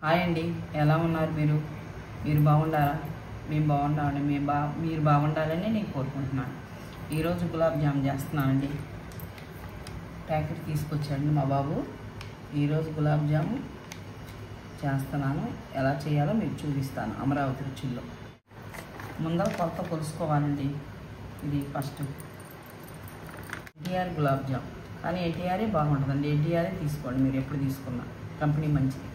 Hi అండి, ఎలా ఉన్నారు మీరు? మీరు బాగుండారా? మేము బాగుండాలని మీరు బాగుండాలని నేను కోరుకుంటున్నాను. ఈరోజు గులాబ్ జామ్ చేస్తున్నానండి. ప్యాకెట్ తీసుకొచ్చాడు మా బాబు. ఈరోజు గులాబ్ జాము చేస్తున్నాను. ఎలా చేయాలో మీకు చూపిస్తాను అమరావతి రుచుల్లో. ముందర కొలత కొలుసుకోవాలండి. ఇది ఫస్ట్ ఎన్టీఆర్ గులాబ్ జామ్, కానీ ఎన్టీఆరే బాగుంటుందండి. ఎన్టీఆరే తీసుకోండి మీరు ఎప్పుడు తీసుకున్నా, కంపెనీ మంచిది.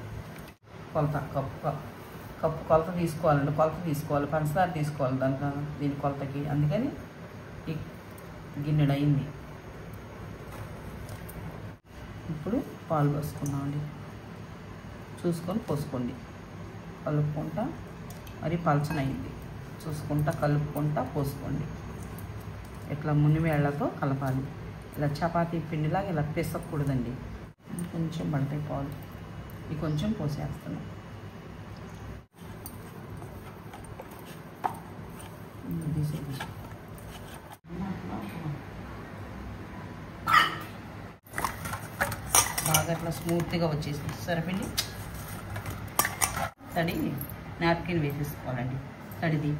కొలత కప్పు కొలత తీసుకోవాలండి. కొలత తీసుకోవాలి, పంచదార తీసుకోవాలి దీని కొలతకి. అందుకని ఈ గిన్నెడు అయింది. ఇప్పుడు పాలు పోసుకున్నామండి. చూసుకొని పోసుకోండి. కలుపుకుంటా, మరి పలచనయింది చూసుకుంటా కలుపుకుంటా పోసుకోండి. ఇట్లా మునివేళ్లతో కలపాలి. ఇలా చపాతీ పిండిలాగా ఇలా పిసకూడదండి. కొంచెం పడతాయి పాలు. ఇది కొంచెం పోసేస్తున్నాం. బాగా అట్లా స్మూత్గా వచ్చేసింది సరిపిండి. తడి నాప్కిన్ వేసేసుకోవాలండి, తడిది.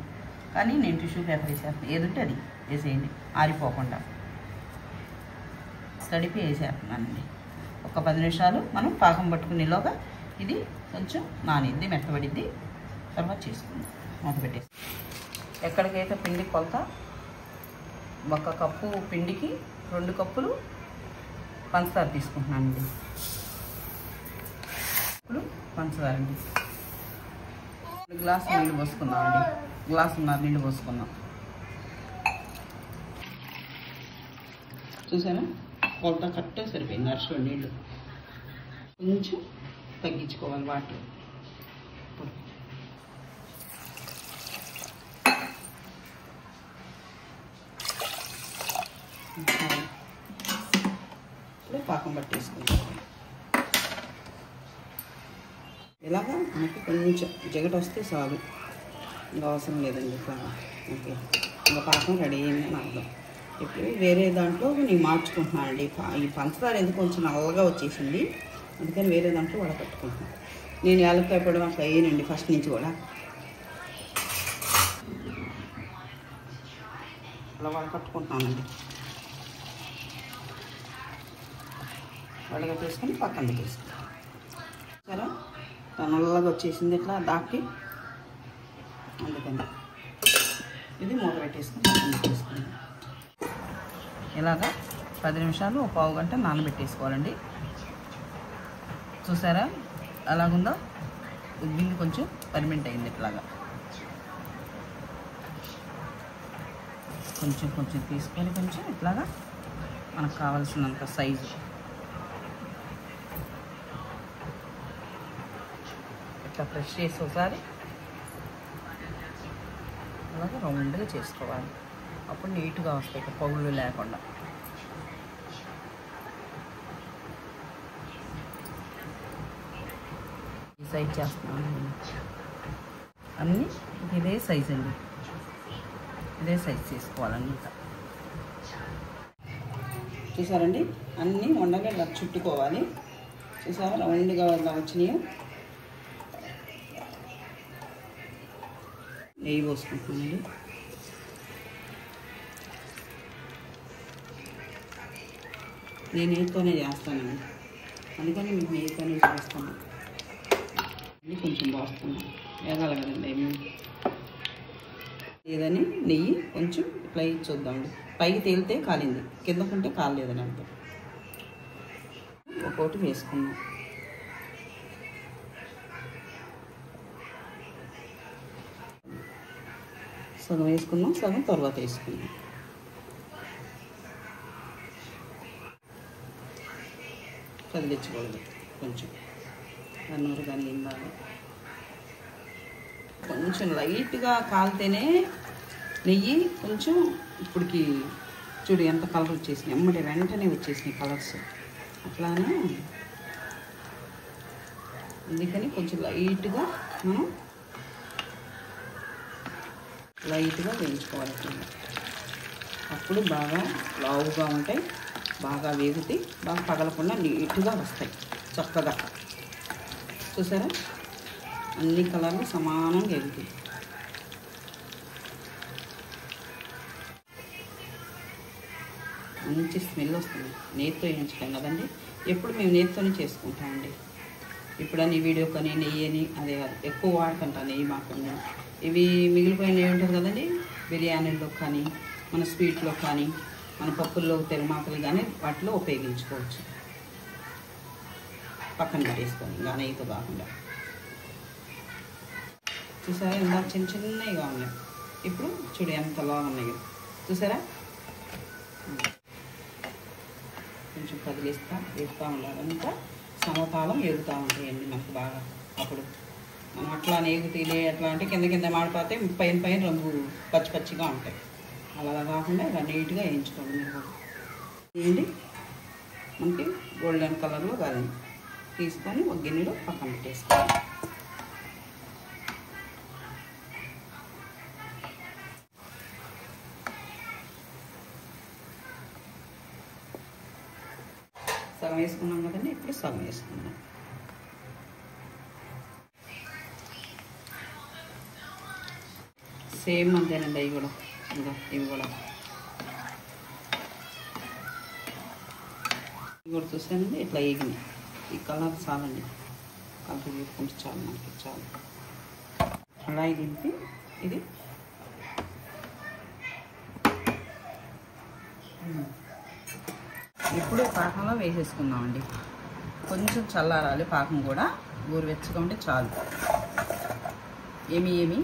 కానీ నేను టిష్యూ పేపర్ వేసేస్తాను. ఏదంటే అది వేసేయండి, ఆరిపోకుండా. తడిపి వేసేస్తున్నానండి. ఒక 10 నిమిషాలు మనం పాకం పట్టుకునేలోగా ఇది కొంచెం నానిద్ది, మెత్తబడిద్ది. తర్వాత చేసుకుందాం. మూత పెట్టేసి ఎక్కడికైతే పిండి కొలత 1 కప్పు పిండికి 2 కప్పులు పంచదార తీసుకుంటున్నానండి. ఇప్పుడు పంచదార అండి 2 గ్లాసులు నీళ్ళు పోసుకుందామండి. గ్లాసున్నర నీళ్ళు పోసుకుందాం. చూసారా, కొలత కరెక్ట్గా సరిపోయింది. అరసో నీళ్ళు కొంచెం తగ్గించుకోవాలి వాటర్. ఇప్పుడు పాకం పట్టేసుకుంటాం. ఇలాగా మనకి కొంచెం జగట వస్తే చాలు, ఇంకా అవసరం లేదండి. ఇట్లా ఓకే, ఇంకా పాకం రెడీ అయిందని అర్థం. ఇప్పుడు వేరే దాంట్లో నేను మార్చుకుంటున్నానండి. ఈ పంచదార ఎందుకు కొంచెం నల్లగా వచ్చేసింది, అందుకని వేరే దాంట్లో వడకట్టుకుంటున్నాను. నేను యాలక్కాయ పొడి అట్లా వేయనండి ఫస్ట్ నుంచి కూడా. అలా వడకట్టుకుంటున్నానండి. వడగట్టేసుకొని పక్కన పెట్టేసుకుంటాను. సరే, నల్లగా వచ్చేసింది ఇట్లా దాకి. అందుకని ఇది మూత పెట్టేసుకొని పక్కన పెట్టేసుకున్నాను. ఇలాగా 10 నిమిషాలు, ఒక పావు గంట నానబెట్టేసుకోవాలండి. చూసారా అలాగుందో, గిన్నె కొంచెం పర్మెంట్ అయింది. ఇట్లాగా కొంచెం కొంచెం తీసుకొని కొంచెం ఇట్లాగా మనకు కావాల్సినంత సైజు ఇట్లా ప్రెస్ చేసి ఒకసారి అలాగే రౌండ్గా చేసుకోవాలి. అప్పుడు నీట్గా వస్తాయి, పగుళ్ళు లేకుండా. ఈ సైజ్ చేస్తున్నాను అన్నీ. ఇదే సైజ్ అండి, ఇదే సైజ్ చేసుకోవాలండి. ఇంకా చూసారండి, అన్నీ ఉండగా ఇలా చుట్టుకోవాలి. చూసారా రౌండ్గా ఇలా వచ్చినాయి. నెయ్యి పోసుకుంటున్నానండి. నేను నెయ్యితోనే చేస్తానండి, అందుకని మీకు నెయ్యితోనే చేస్తాను. కొంచెం పోస్తున్నాను, వేగాలి కదండి. లేదని నెయ్యి కొంచెం ఇట్లా చూద్దామండి. పైకి తేలితే కాలింది, కిందకుంటే కాలేదని అర్థం. ఒక్కొక్కటి వేసుకున్నాం. సగం వేసుకున్నాం, సగం తర్వాత వేసుకున్నాం. కదిలించకూడదు, కొంచెం అన్నూరు కానీ ఇందాలి. కొంచెం లైట్గా కాలితేనే నెయ్యి కొంచెం. ఇప్పటికి చూడు ఎంత కలర్ వచ్చేసినాయి, అమ్మటి వెంటనే వచ్చేసినాయి కలర్స్. అట్లానే అందుకని కొంచెం లైట్గా మనం వేయించుకోవాలి. అప్పుడు బాగా లావుగా ఉంటాయి, బాగా వేగుతాయి, బాగా పగలకుండా నీట్గా వస్తాయి చక్కగా. చూసారా అన్ని కలర్లు సమానంగా ఎగుతాయి. మంచి స్మెల్ వస్తుంది. నేతితో వేయించుతాం కదండి, ఎప్పుడు మేము నేతితోనే చేసుకుంటామండి. ఇప్పుడని వీడియో కానీ నెయ్యి అని అదే ఎక్కువ వాడుకుంటా నెయ్యి మాకుండా. ఇవి మిగిలిపోయిన నెయ్యి ఉంటుంది కదండి, బిర్యానీలో కానీ మన స్వీట్లో కానీ మన పప్పుల్లో తెరమాకలు కానీ వాటిలో ఉపయోగించుకోవచ్చు. పక్కన పెట్టేసుకొని ఇంకా నెయ్యితో కాకుండా. చూసారా ఇందాక చిన్న చిన్నగా ఉన్నాయి, ఇప్పుడు చూడు ఎంతలా ఉన్నాయి చూసారా. కొంచెం వేస్తూ ఉండాలి. ఇంకా సమపాలం ఎగుతూ ఉంటాయండి మనకు బాగా. అప్పుడు మనం అట్లా ఎగుతీలే ఎట్లా అంటే కింద కింద మాడిపోతే పైన రంగు పచ్చి పచ్చిగా ఉంటాయి. అలా కాకుండా ఇలా నీట్గా వేయించుకోండి మీరు కూడా. ఏంటి మనకి గోల్డెన్ కలర్లో కాదండి, తీసుకొని ఒక గిన్నెలో పక్కన పెట్టేసుకోండి. సగం వేసుకున్నాం కదండి, ఇప్పుడు సగం వేసుకున్నాం. సేమ్ అంతేనండి. అవి కూడా ఇంకా ఇవి కూడా చూసానండి ఇట్లా వేగినాయి. ఈ కలర్ చాలండి, కలర్ వేసుకుంటే చాలు మనకి చాలు. అలా దింపి ఇది ఇప్పుడు పాకంలో వేసేసుకుందామండి. కొంచెం చల్లారాలి పాకం కూడా, గోరువెచ్చగా ఉంటే చాలు. ఏమి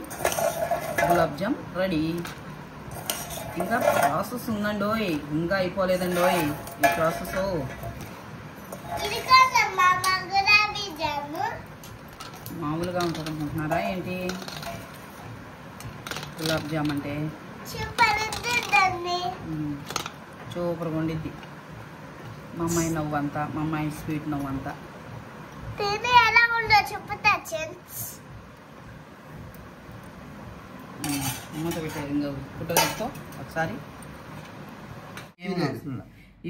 గులాబ్ జామ్ రెడీ. ఇంకా ప్రాసెస్ ఉందండోయ్, ఇంకా అయిపోలేదండోయ్ ఈ ప్రాసెస్. మామూలుగా ఉంటుంది అనుకుంటున్నారా ఏంటి? గులాబ్ జామ్ అంటే సూపర్గా ఉండిద్ది. మా అమ్మాయి నవ్వంతా, మా అమ్మాయి స్వీట్ నవ్వంతా. మూత పెట్టేది ఇంకా ఫోటో తీస్తావు ఒకసారి.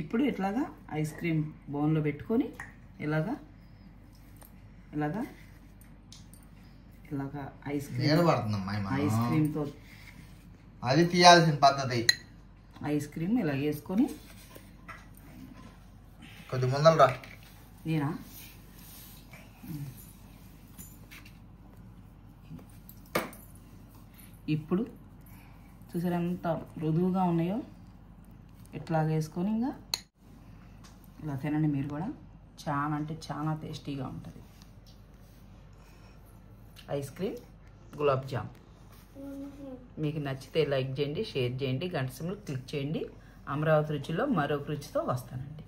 ఇప్పుడు ఇట్లాగా ఐస్ క్రీమ్ బౌన్లో పెట్టుకొని ఇలాగా ఐస్ క్రీమ్తో అది తీయాల్సిన పద్ధతి. ఐస్ క్రీమ్ ఇలా వేసుకొని కొద్ది ముందలరా. నేనా ఇప్పుడు చూసారా ఎంత మృదువుగా ఉన్నాయో. ఇట్లాగ వేసుకొని ఇంకా ఇలా తినండి మీరు కూడా. చాలా అంటే చాలా టేస్టీగా ఉంటుంది ఐస్ క్రీమ్ గులాబ్ జామ్. మీకు నచ్చితే లైక్ చేయండి, షేర్ చేయండి, గంట సింబల్ క్లిక్ చేయండి. అమరావతి రుచిలో మరొక రుచితో వస్తానండి.